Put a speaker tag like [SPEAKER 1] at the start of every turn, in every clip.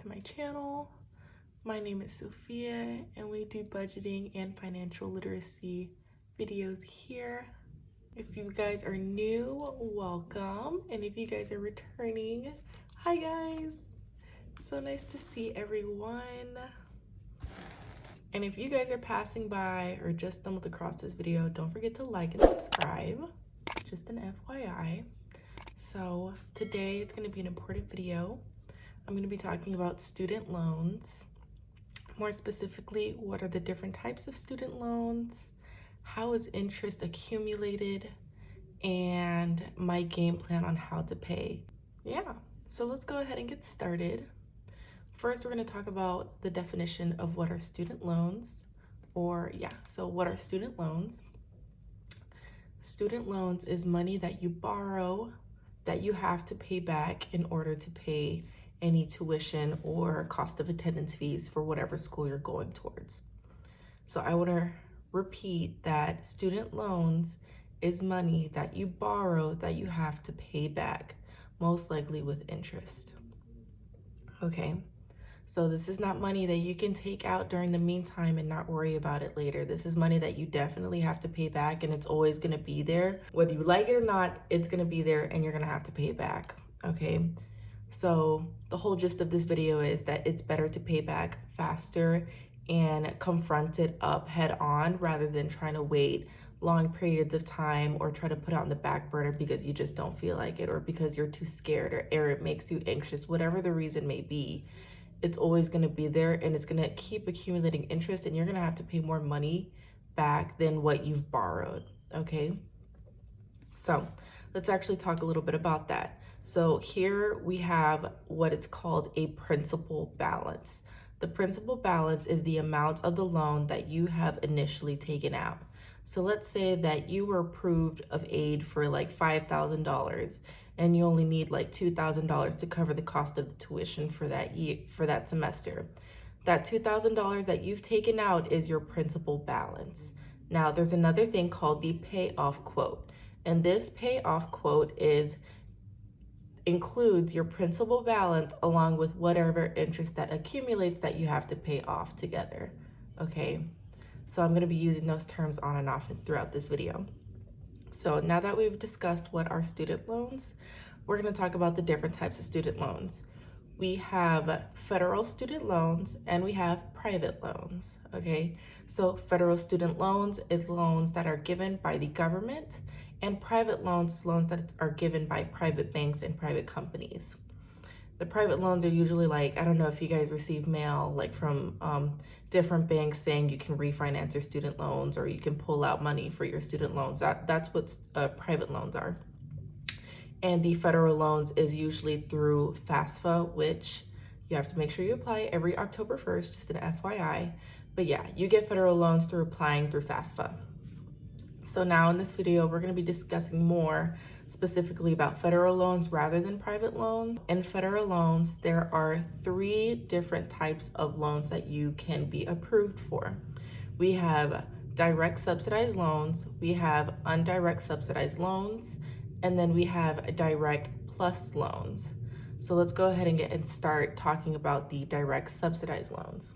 [SPEAKER 1] to my channel. My name is Sofia and we do budgeting and financial literacy videos here. If you guys are new, welcome. And if you guys are returning, hi guys. So nice to see everyone. And if you guys are passing by or just stumbled across this video, don't forget to like and subscribe. Just an FYI. So today it's going to be an important video. I'm going to be talking about student loans. More specifically, what are the different types of student loans? How is interest accumulated? And my game plan on how to pay. Yeah, so let's go ahead and get started. First, we're going to talk about the definition of what are student loans. So what are student loans? Student loans is money that you borrow that you have to pay back in order to pay any tuition or cost of attendance fees for whatever school you're going towards. So I want to repeat that student loans is money that you borrow that you have to pay back, most likely with interest. Okay, so this is not money that you can take out during the meantime and not worry about it later. This is money that you definitely have to pay back, and it's always going to be there. Whether you like it or not, it's going to be there and you're going to have to pay it back. Okay, so the whole gist of this video is that it's better to pay back faster and confront it up head on rather than trying to wait long periods of time or try to put it on the back burner because you just don't feel like it or because you're too scared or it makes you anxious. Whatever the reason may be, it's always going to be there and it's going to keep accumulating interest, and you're going to have to pay more money back than what you've borrowed. Okay, so let's actually talk a little bit about that. So here we have what it's called a principal balance. The principal balance is the amount of the loan that you have initially taken out. So let's say that you were approved of aid for like $5,000 and you only need like $2,000 to cover the cost of the tuition for that year, for that semester. That $2,000 that you've taken out is your principal balance. Now there's another thing called the payoff quote. And this payoff quote includes your principal balance along with whatever interest that accumulates that you have to pay off together. Okay, so I'm going to be using those terms on and off throughout this video. So now that we've discussed what are student loans, we're going to talk about the different types of student loans. We have federal student loans and we have private loans. Okay, so federal student loans is loans that are given by the government, and private loans is loans that are given by private banks and private companies. The private loans are usually like, I don't know if you guys receive mail like from different banks saying you can refinance your student loans or you can pull out money for your student loans. That's what private loans are. And the federal loans is usually through FAFSA, which you have to make sure you apply every October 1st, just an FYI. But yeah, you get federal loans through applying through FAFSA. So now in this video, we're going to be discussing more specifically about federal loans rather than private loans. In federal loans, there are 3 different types of loans that you can be approved for. We have direct subsidized loans, we have indirect subsidized loans, and then we have direct plus loans. So let's go ahead and start talking about the direct subsidized loans.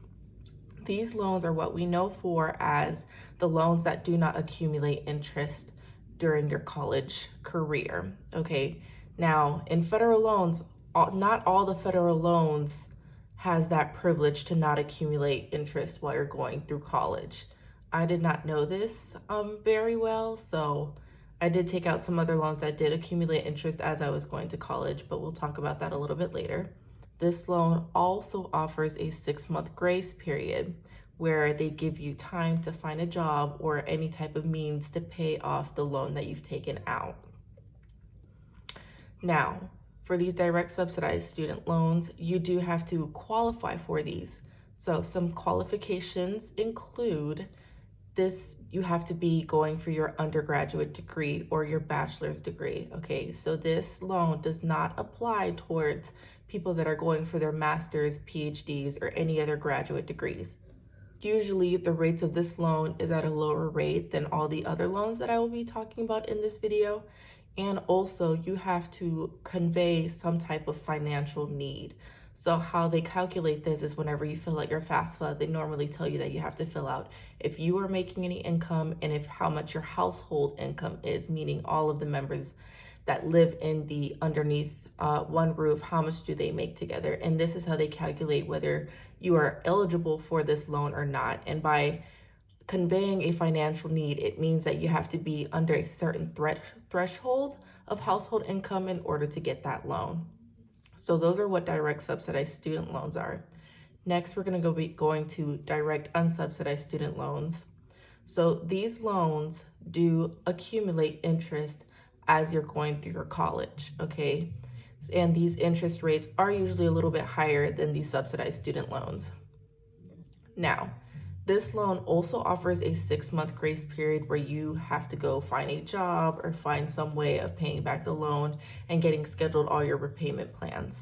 [SPEAKER 1] These loans are what we know for as the loans that do not accumulate interest during your college career. Okay, now in federal loans, not all the federal loans has that privilege to not accumulate interest while you're going through college. I did not know this very well, so I did take out some other loans that did accumulate interest as I was going to college, but we'll talk about that a little bit later. This loan also offers a 6-month grace period where they give you time to find a job or any type of means to pay off the loan that you've taken out. Now, for these direct subsidized student loans, you do have to qualify for these. So some qualifications include this: you have to be going for your undergraduate degree or your bachelor's degree. Okay, so this loan does not apply towards people that are going for their master's, PhDs, or any other graduate degrees. Usually the rates of this loan is at a lower rate than all the other loans that I will be talking about in this video. And also you have to convey some type of financial need. So how they calculate this is whenever you fill out your FAFSA, they normally tell you that you have to fill out if you are making any income and if how much your household income is, meaning all of the members that live in the underneath one roof, how much do they make together? And this is how they calculate whether you are eligible for this loan or not. And by conveying a financial need, it means that you have to be under a certain threshold of household income in order to get that loan. So those are what direct subsidized student loans are. Next, we're going to be going to direct unsubsidized student loans. So these loans do accumulate interest as you're going through your college, okay? And these interest rates are usually a little bit higher than the subsidized student loans. Now, this loan also offers a 6-month grace period where you have to go find a job or find some way of paying back the loan and getting scheduled all your repayment plans.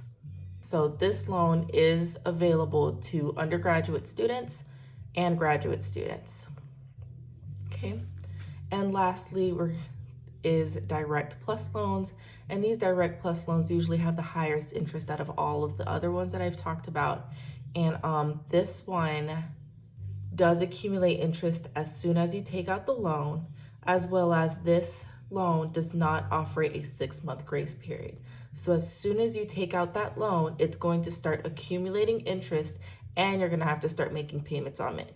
[SPEAKER 1] So this loan is available to undergraduate students and graduate students. Okay, and lastly, is direct plus loans, and these direct plus loans usually have the highest interest out of all of the other ones that I've talked about. And this one does accumulate interest as soon as you take out the loan, as well as this loan does not offer a 6-month grace period. So as soon as you take out that loan, it's going to start accumulating interest and you're going to have to start making payments on it.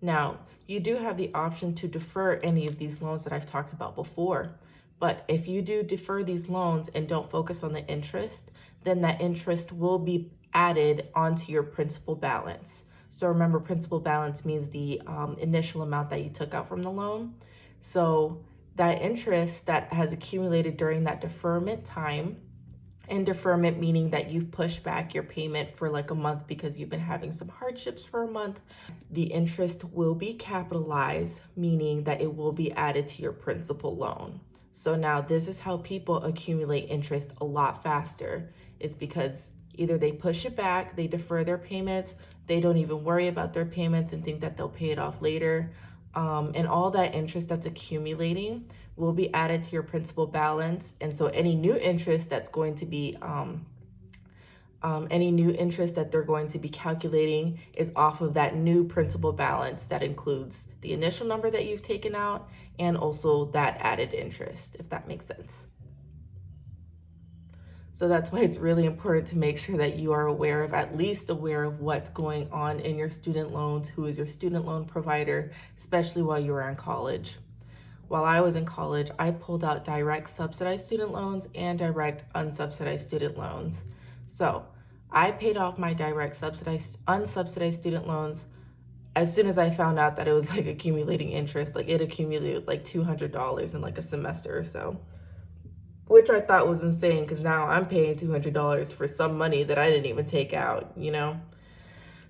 [SPEAKER 1] Now, you do have the option to defer any of these loans that I've talked about before, but if you do defer these loans and don't focus on the interest, then that interest will be added onto your principal balance. So remember, principal balance means the initial amount that you took out from the loan. So that interest that has accumulated during that deferment time, and deferment meaning that you've pushed back your payment for like a month because you've been having some hardships for a month, the interest will be capitalized, meaning that it will be added to your principal loan. So now this is how people accumulate interest a lot faster, is because either they push it back, they defer their payments, they don't even worry about their payments and think that they'll pay it off later. And all that interest that's accumulating will be added to your principal balance. And so any new interest that's going to be, any new interest that they're going to be calculating is off of that new principal balance that includes the initial number that you've taken out and also that added interest, if that makes sense. So that's why it's really important to make sure that you are at least aware of what's going on in your student loans, who is your student loan provider, especially while you are in college. While I was in college, I pulled out direct subsidized student loans and direct unsubsidized student loans. So I paid off my direct unsubsidized student loans as soon as I found out that it was like accumulating interest. Like it accumulated like $200 in like a semester or so, which I thought was insane because now I'm paying $200 for some money that I didn't even take out, you know?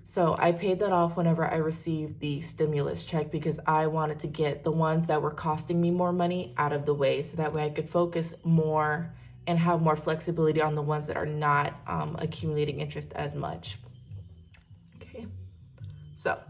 [SPEAKER 1] So I paid that off whenever I received the stimulus check because I wanted to get the ones that were costing me more money out of the way so that way I could focus more and have more flexibility on the ones that are not accumulating interest as much. Okay, so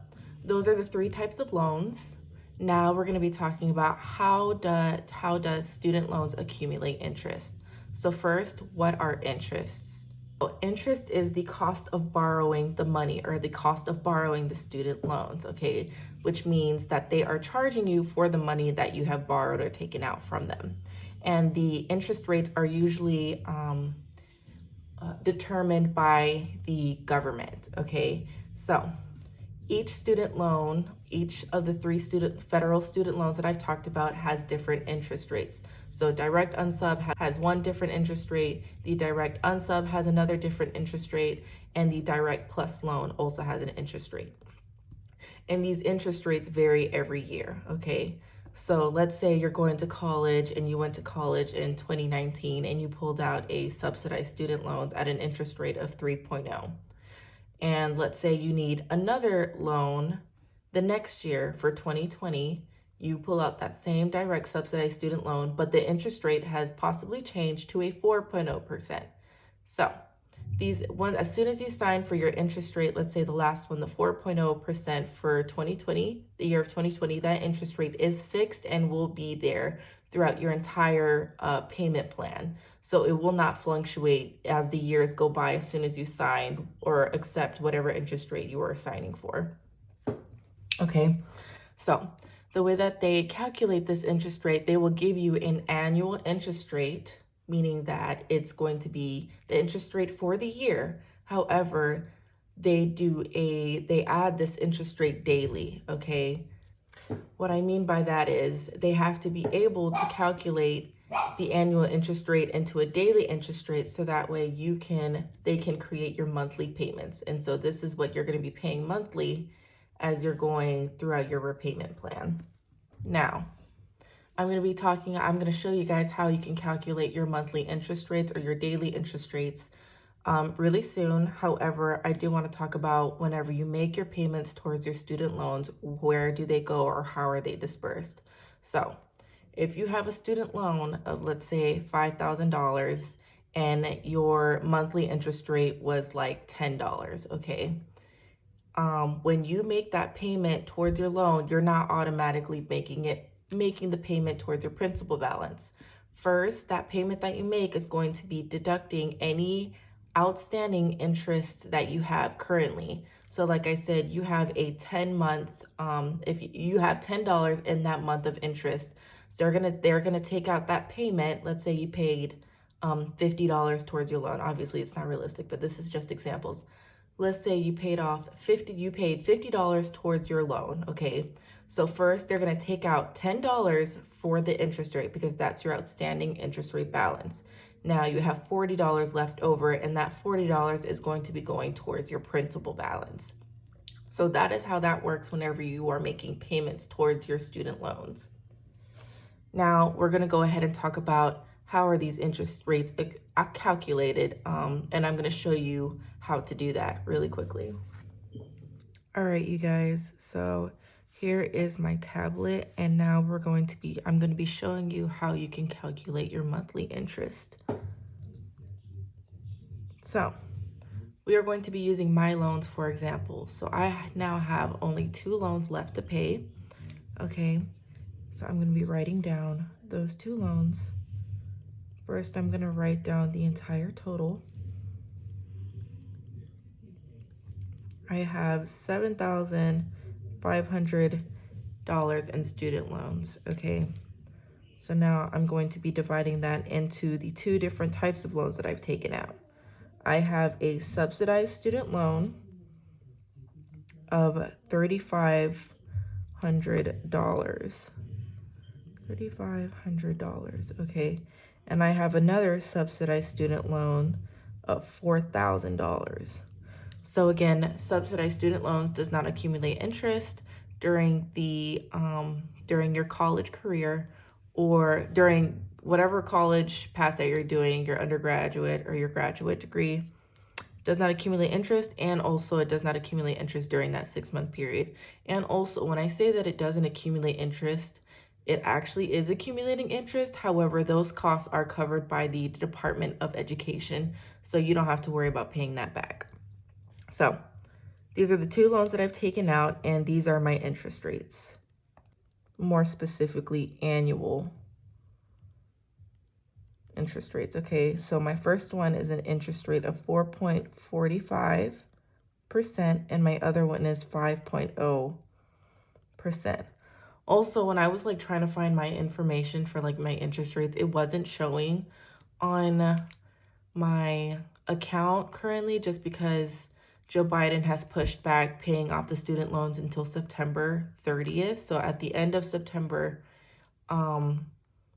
[SPEAKER 1] those are the 3 types of loans. Now we're going to be talking about how does student loans accumulate interest. So first, what are interests? So interest is the cost of borrowing the money or the cost of borrowing the student loans, okay? Which means that they are charging you for the money that you have borrowed or taken out from them. And the interest rates are usually determined by the government, okay? So each student loan, each of the 3 federal student loans that I've talked about has different interest rates. So direct unsub has one different interest rate, the direct unsub has another different interest rate, and the direct plus loan also has an interest rate. And these interest rates vary every year, okay? So let's say you're going to college and you went to college in 2019 and you pulled out a subsidized student loan at an interest rate of 3.0. And let's say you need another loan the next year for 2020, you pull out that same direct subsidized student loan, but the interest rate has possibly changed to a 4.0%. So as soon as you sign for your interest rate, let's say the last one, the 4.0% for 2020, the year of 2020, that interest rate is fixed and will be there throughout your entire payment plan. So it will not fluctuate as the years go by as soon as you sign or accept whatever interest rate you are signing for. Okay, so the way that they calculate this interest rate, they will give you an annual interest rate, meaning that it's going to be the interest rate for the year. However, they add this interest rate daily, okay? What I mean by that is they have to be able to calculate the annual interest rate into a daily interest rate so that way they can create your monthly payments. And so this is what you're going to be paying monthly as you're going throughout your repayment plan. Now, I'm going to show you guys how you can calculate your monthly interest rates or your daily interest rates really soon. However, I do want to talk about whenever you make your payments towards your student loans, where do they go or how are they dispersed? So if you have a student loan of, let's say, $5,000 and your monthly interest rate was like $10, okay? When you make that payment towards your loan, you're not automatically making the payment towards your principal balance. First, that payment that you make is going to be deducting any outstanding interest that you have currently. So like I said, you have a 10-month, if you have $10 in that month of interest, so they're gonna take out that payment. Let's say you paid $50 towards your loan. Obviously, it's not realistic, but this is just examples. Let's say you paid $50 towards your loan, okay? So first they're gonna take out $10 for the interest rate because that's your outstanding interest rate balance. Now you have $40 left over, and that $40 is going to be going towards your principal balance. So that is how that works whenever you are making payments towards your student loans. Now we're gonna go ahead and talk about how are these interest rates calculated, and I'm gonna show you how to do that really quickly. All right, you guys, so here is my tablet, and now I'm going to be showing you how you can calculate your monthly interest. So we are going to be using my loans, for example. So I now have only 2 loans left to pay, okay? So I'm gonna be writing down those 2 loans. First, I'm gonna write down the entire total. I have $7,500 in student loans, okay? So now I'm going to be dividing that into the 2 different types of loans that I've taken out. I have a subsidized student loan of $3,500. $3,500, okay? And I have another subsidized student loan of $4,000. So again, subsidized student loans does not accumulate interest during during your college career or during whatever college path that you're doing, your undergraduate or your graduate degree. Does not accumulate interest, and also it does not accumulate interest during that 6-month period. And also, when I say that it doesn't accumulate interest, it actually is accumulating interest. However, those costs are covered by the Department of Education, so you don't have to worry about paying that back. So these are the 2 loans that I've taken out, and these are my interest rates. More specifically, annual interest rates. Okay, so my first one is an interest rate of 4.45%, and my other one is 5.0%. Also, when I was like trying to find my information for like my interest rates, it wasn't showing on my account currently, just because Joe Biden has pushed back paying off the student loans until September 30th. So at the end of September,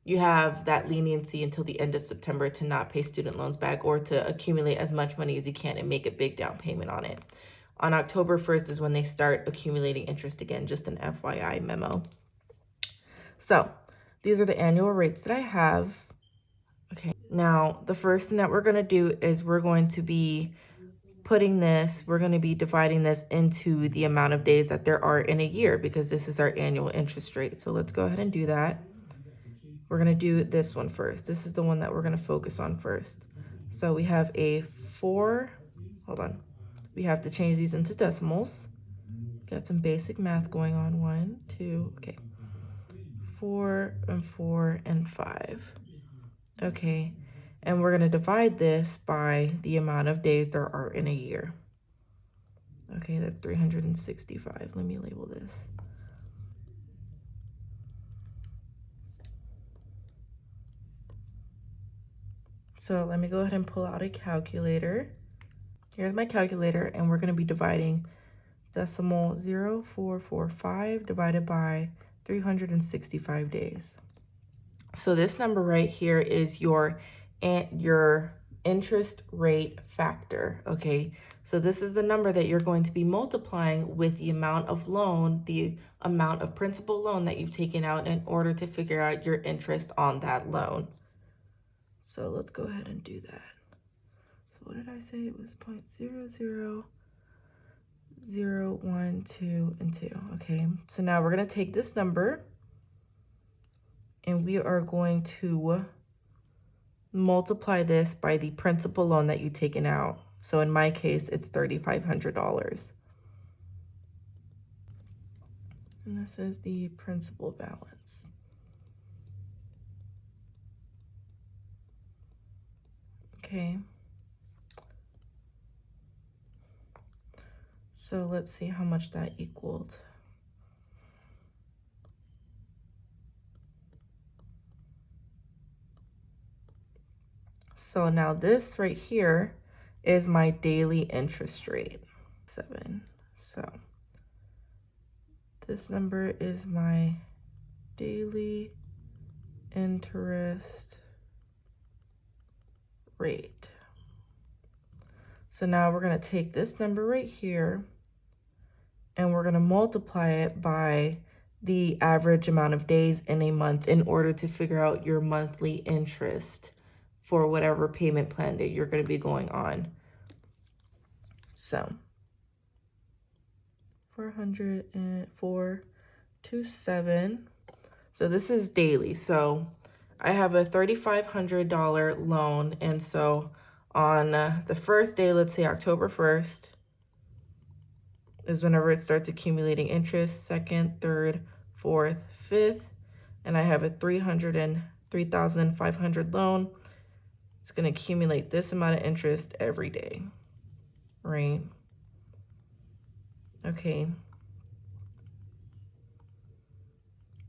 [SPEAKER 1] you have that leniency until the end of September to not pay student loans back or to accumulate as much money as you can and make a big down payment on it. On October 1st is when they start accumulating interest again, just an FYI memo. So these are the annual rates that I have. Okay, now the first thing that we're gonna do is we're going to be dividing this into the amount of days that there are in a year, because this is our annual interest rate. So let's go ahead and do that. We're gonna do this one first. This is the one that we're gonna focus on first. So we have we have to change these into decimals. Got some basic math going on. 1, 2, okay. 4 and 4 and 5. Okay, and we're going to divide this by the amount of days there are in a year. Okay, that's 365. Let me label this. So let me go ahead and pull out a calculator. Here's my calculator, and we're going to be dividing decimal 0.445 divided by 365 days. So this number right here is your interest rate factor, okay? So this is the number that you're going to be multiplying with the amount of loan, the amount of principal loan that you've taken out in order to figure out your interest on that loan. So let's go ahead and do that. So what did I say? It was 0.00012 and 2. Okay, so now we're going to take this number and we are going to multiply this by the principal loan that you've taken out. So in my case, it's $3,500. And this is the principal balance. Okay. So let's see how much that equaled. So now this right here is my daily interest rate, 7. So this number is my daily interest rate. So now we're going to take this number right here and we're going to multiply it by the average amount of days in a month in order to figure out your monthly interest for whatever payment plan that you're going to be going on. So 427. So this is daily. So I have a $3,500 loan. And so on the first day, let's say October 1st, is whenever it starts accumulating interest, 2nd, 3rd, 4th, 5th, and I have a $3,500 loan. It's going to accumulate this amount of interest every day, right? Okay.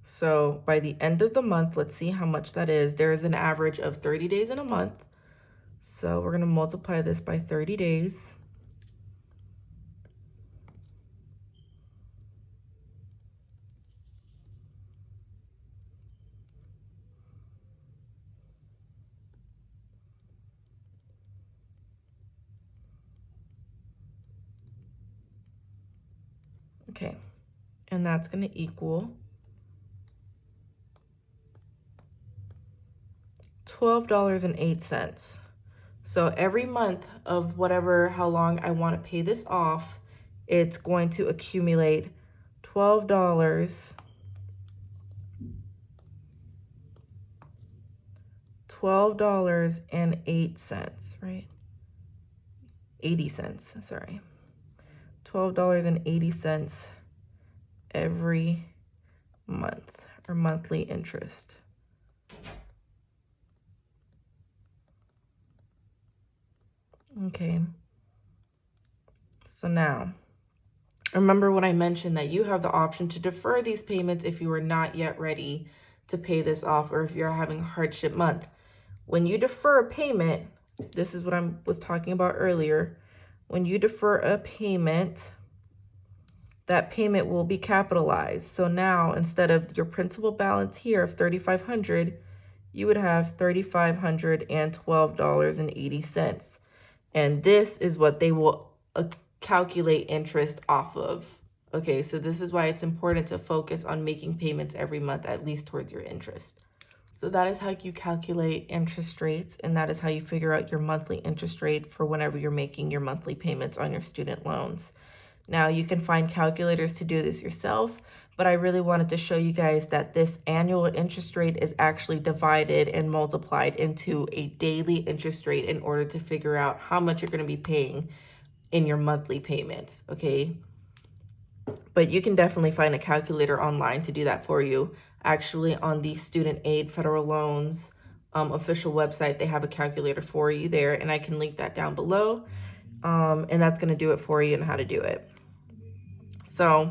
[SPEAKER 1] So by the end of the month, let's see how much that is. There is an average of 30 days in a month. So we're going to multiply this by 30 days. Okay, and that's going to equal $12.08. So every month of how long I want to pay this off, it's going to accumulate $12.08, right? 80 cents, sorry. $12.80 every month, or monthly interest. Okay. So now, remember when I mentioned that you have the option to defer these payments if you are not yet ready to pay this off, or if you're having a hardship month. When you defer a payment, this is what I was talking about earlier. When you defer a payment, that payment will be capitalized. So now, instead of your principal balance here of $3,500, you would have $3,512.80. And this is what they will calculate interest off of. Okay, so this is why it's important to focus on making payments every month, at least towards your interest. So that is how you calculate interest rates, and that is how you figure out your monthly interest rate for whenever you're making your monthly payments on your student loans. Now, you can find calculators to do this yourself, but I really wanted to show you guys that this annual interest rate is actually divided and multiplied into a daily interest rate in order to figure out how much you're going to be paying in your monthly payments, okay? But you can definitely find a calculator online to do that for you. Actually, on the student aid federal loans official website, they have a calculator for you there, and I can link that down below. And that's going to do it for you and how to do it. So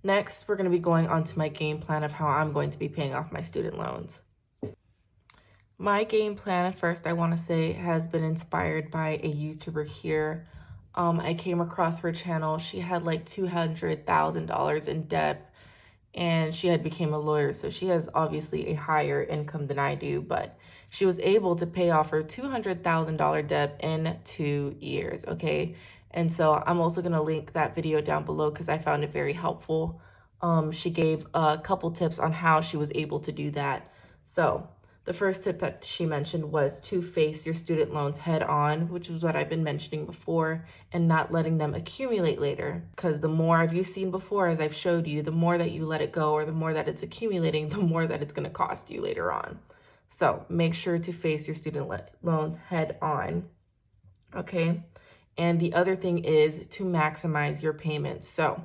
[SPEAKER 1] next, we're going to be going on to my game plan of how I'm going to be paying off my student loans. My game plan, at first, I want to say, has been inspired by a YouTuber here. I came across her channel. She had like $200,000 in debt, and she had became a lawyer, so she has obviously a higher income than I do, but she was able to pay off her $200,000 debt in 2 years, okay? And so I'm also going to link that video down below because I found it very helpful. She gave a couple tips on how she was able to do that. So the first tip that she mentioned was to face your student loans head on, which is what I've been mentioning before, and not letting them accumulate later. Because the more, as you've seen before, as I've showed you, the more that you let it go or the more that it's accumulating, the more that it's going to cost you later on. So make sure to face your student loans head on. Okay. And the other thing is to maximize your payments. So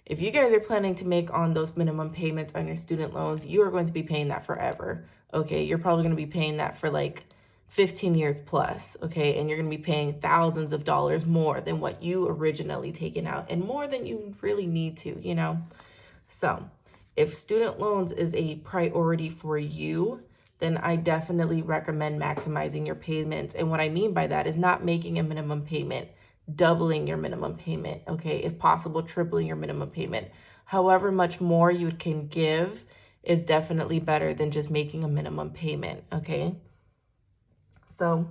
[SPEAKER 1] if you guys are planning to make on those minimum payments on your student loans, you are going to be paying that forever. Okay, you're probably going to be paying that for like 15 years plus. Okay, and you're going to be paying thousands of dollars more than what you originally taken out, and more than you really need to, you know. So if student loans is a priority for you, then I definitely recommend maximizing your payments. And what I mean by that is not making a minimum payment, doubling your minimum payment, okay? If possible, tripling your minimum payment. However much more you can give is definitely better than just making a minimum payment, okay? So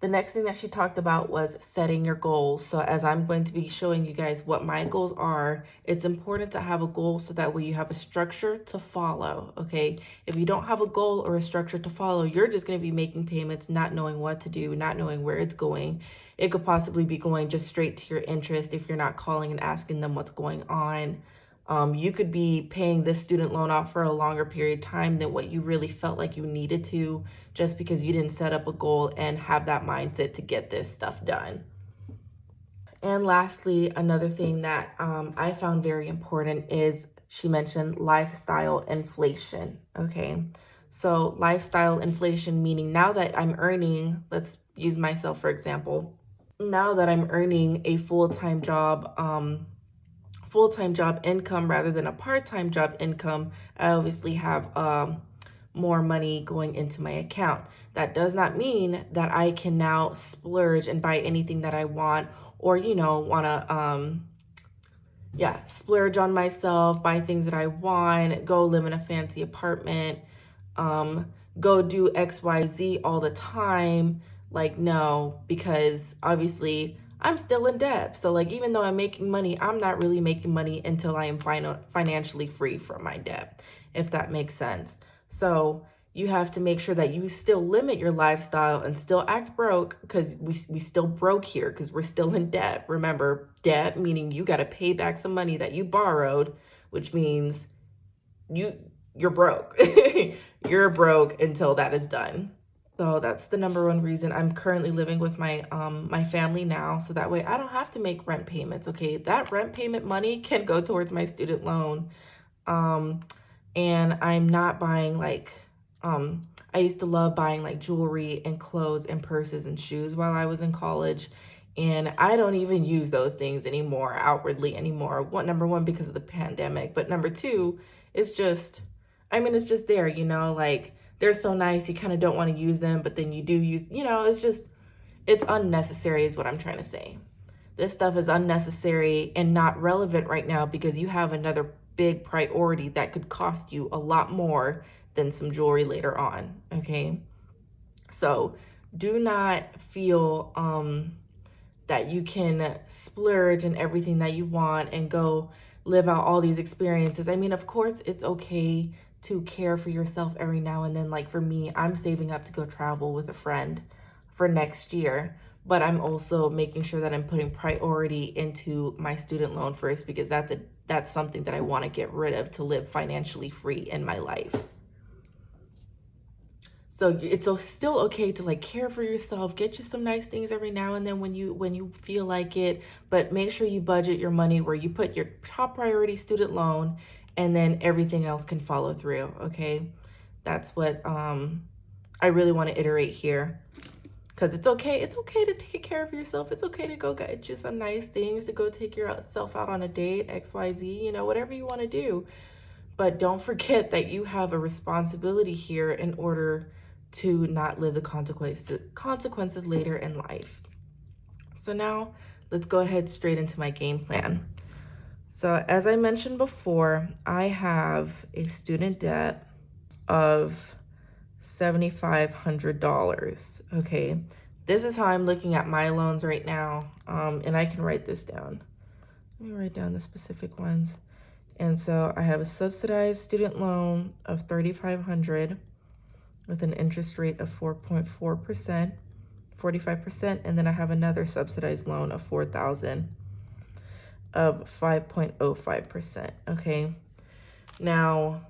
[SPEAKER 1] the next thing that she talked about was setting your goals. So as I'm going to be showing you guys what my goals are, it's important to have a goal so that way you have a structure to follow, okay? If you don't have a goal or a structure to follow, you're just going to be making payments, not knowing what to do, not knowing where it's going. It could possibly be going just straight to your interest if you're not calling and asking them what's going on. You could be paying this student loan off for a longer period of time than what you really felt like you needed to, just because you didn't set up a goal and have that mindset to get this stuff done. And lastly, another thing that I found very important is she mentioned lifestyle inflation, okay? So lifestyle inflation, meaning now that I'm earning, let's use myself for example, now that I'm earning a full-time job income rather than a part-time job income, I obviously have more money going into my account. That does not mean that I can now splurge and buy anything that I want, or want to splurge on myself, buy things that I want, go live in a fancy apartment, go do XYZ all the time. Like, no, because obviously I'm still in debt. So like, even though I'm making money, I'm not really making money until I am financially free from my debt, if that makes sense. So you have to make sure that you still limit your lifestyle and still act broke, because we still broke here because we're still in debt. Remember, debt meaning you got to pay back some money that you borrowed, which means you're broke. You're broke until that is done. So that's the number one reason I'm currently living with my family now, so that way I don't have to make rent payments, okay? That rent payment money can go towards my student loan. And I'm not buying like I used to love buying like jewelry and clothes and purses and shoes while I was in college, and I don't even use those things anymore, outwardly anymore. Number one, because of the pandemic, but number two, it's just there, like they're so nice, you kind of don't want to use them, but then you do use, it's unnecessary is what I'm trying to say. This stuff is unnecessary and not relevant right now because you have another big priority that could cost you a lot more than some jewelry later on, okay? So do not feel that you can splurge in everything that you want and go live out all these experiences. I mean, of course, it's okay to care for yourself every now and then. Like for me, I'm saving up to go travel with a friend for next year, but I'm also making sure that I'm putting priority into my student loan first, because that's something that I want to get rid of to live financially free in my life. So it's still okay to like care for yourself, get you some nice things every now and then when you feel like it, but make sure you budget your money where you put your top priority student loan and then everything else can follow through, okay? That's what I really want to iterate here. Because it's okay to take care of yourself. It's okay to go get you some nice things, to go take yourself out on a date, XYZ, you know, whatever you want to do. But don't forget that you have a responsibility here in order to not live the consequences later in life. So now let's go ahead straight into my game plan. So as I mentioned before, I have a student debt of $7,500. Okay, this is how I'm looking at my loans right now, and I can write this down. Let me write down the specific ones. And so I have a subsidized student loan of $3,500 with an interest rate of 4.4%, 45%, and then I have another subsidized loan of $4,000 of 5.05%. Okay, now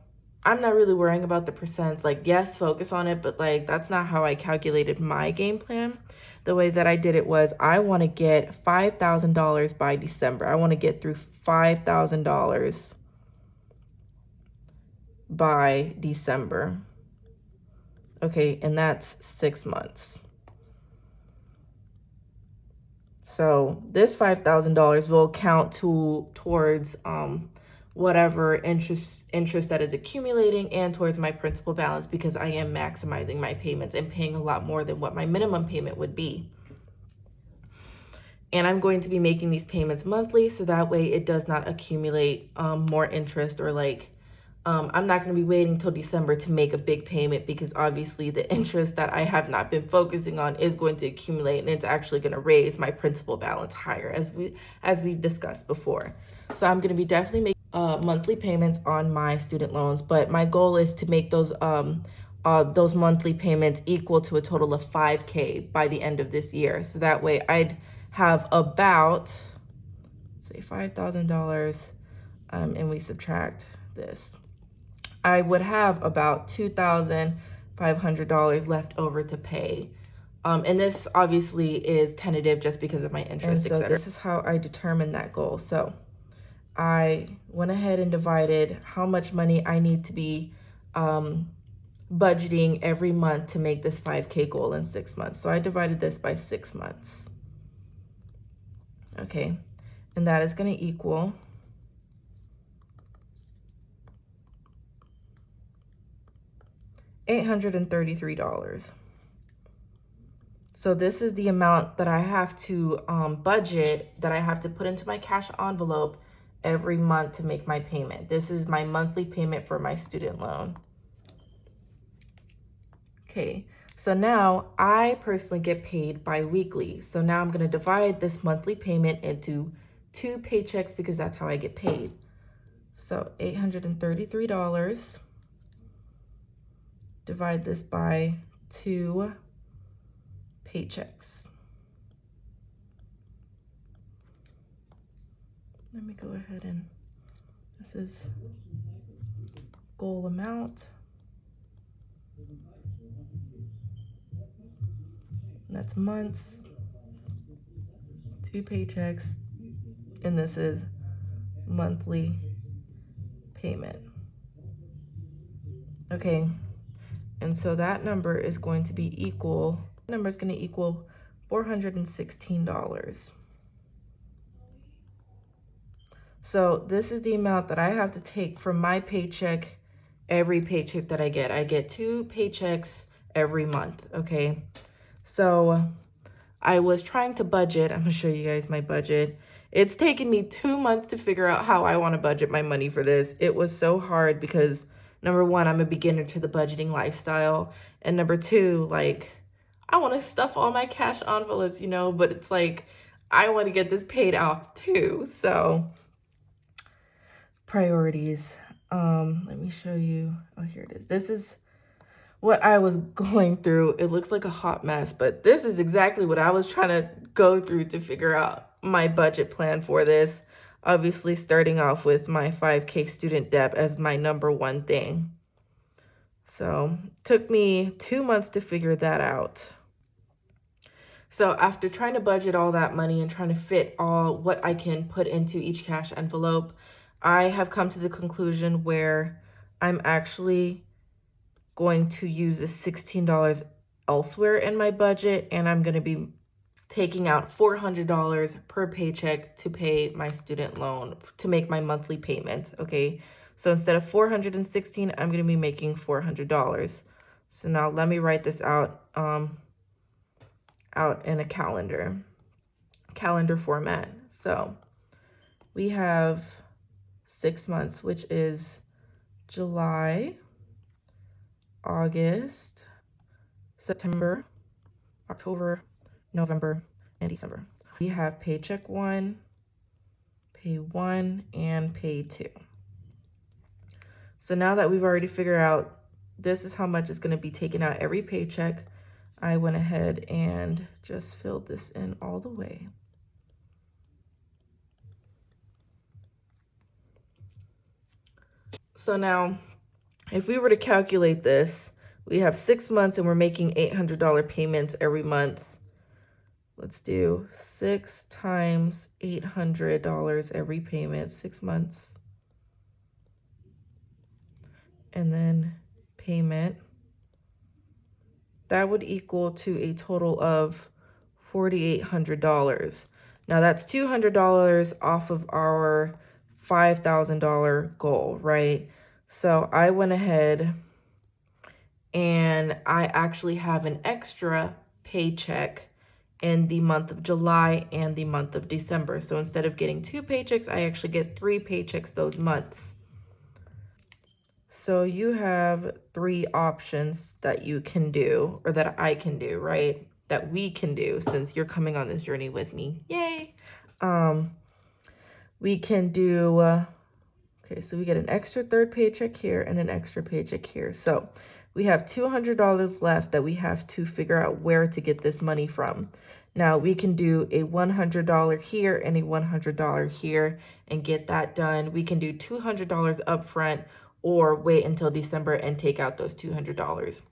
[SPEAKER 1] I'm not really worrying about the percents. Like, yes, focus on it, but like that's not how I calculated my game plan. The way that I did it was I want to get $5,000 by December. I want to get through $5,000 by December. Okay, and that's 6 months. So this $5,000 will count towards whatever interest that is accumulating and towards my principal balance, because I am maximizing my payments and paying a lot more than what my minimum payment would be. And I'm going to be making these payments monthly, so that way it does not accumulate more interest, or like I'm not going to be waiting till December to make a big payment, because obviously the interest that I have not been focusing on is going to accumulate, and it's actually going to raise my principal balance higher, as we've discussed before. So I'm going to be definitely making monthly payments on my student loans, but my goal is to make those monthly payments equal to a total of $5,000 by the end of this year. So that way I'd have about, say, $5,000, and we subtract this. I would have about $2,500 left over to pay. And this obviously is tentative just because of my interest, etc. So this is how I determined that goal. So I went ahead and divided how much money I need to be budgeting every month to make this $5,000 goal in 6 months. So I divided this by 6 months. Okay, and that is going to equal $833. So this is the amount that I have to budget, that I have to put into my cash envelope every month to make my payment. This is my monthly payment for my student loan. Okay, so now I personally get paid bi-weekly. So now I'm going to divide this monthly payment into 2 paychecks, because that's how I get paid. So $833. Divide this by 2 paychecks. Let me go ahead and, this is goal amount. That's months, 2 paychecks, and this is monthly payment. Okay, and so that number is going to be equal, $416. So this is the amount that I have to take from my paycheck, every paycheck that I get. I get 2 paychecks every month, okay? So I was trying to budget. I'm gonna show you guys my budget. It's taken me 2 months to figure out how I wanna budget my money for this. It was so hard because, number one, I'm a beginner to the budgeting lifestyle. And number two, like, I wanna stuff all my cash envelopes, you know, but it's like, I wanna get this paid off too. So, priorities. Let me show you. Oh, here it is. This is what I was going through. It looks like a hot mess, but this is exactly what I was trying to go through to figure out my budget plan for this. Obviously, starting off with my $5,000 student debt as my number one thing. So, took me 2 months to figure that out. So after trying to budget all that money and trying to fit all what I can put into each cash envelope, I have come to the conclusion where I'm actually going to use this $16 elsewhere in my budget, and I'm going to be taking out $400 per paycheck to pay my student loan, to make my monthly payment, okay? So instead of $416, I'm going to be making $400. So now let me write this out in a calendar format. So we have 6 months, which is July, August, September, October, November, and December. We have paycheck 1, pay 1, and pay 2. So now that we've already figured out this is how much is going to be taken out every paycheck, I went ahead and just filled this in all the way. So now, if we were to calculate this, we have 6 months and we're making $800 payments every month. Let's do 6 times $800 every payment, 6 months. And then payment. That would equal to a total of $4,800. Now that's $200 off of our $5,000 goal, right? So I went ahead and I actually have an extra paycheck in the month of July and the month of December. So instead of getting 2 paychecks, I actually get 3 paychecks those months. So you have 3 options that you can do, or that I can do, right? That we can do since you're coming on this journey with me. Yay! We can do, okay, so we get an extra 3rd paycheck here and an extra paycheck here. So we have $200 left that we have to figure out where to get this money from. Now we can do a $100 here and a $100 here and get that done. We can do $200 upfront or wait until December and take out those $200.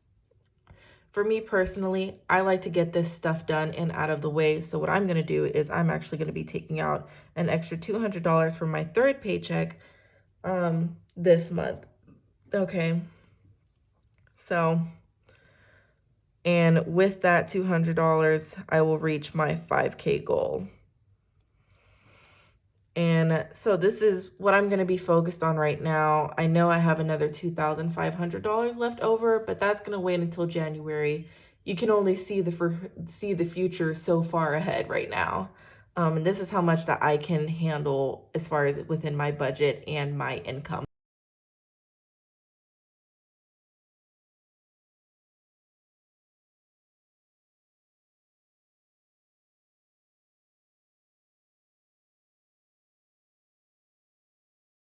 [SPEAKER 1] For me personally, I like to get this stuff done and out of the way. So what I'm going to do is I'm actually going to be taking out an extra $200 from my 3rd paycheck this month. Okay. So, and with that $200, I will reach my 5K goal. And so this is what I'm going to be focused on right now. I know I have another $2,500 left over, but that's going to wait until January. You can only see the future so far ahead right now. And this is how much that I can handle as far as within my budget and my income.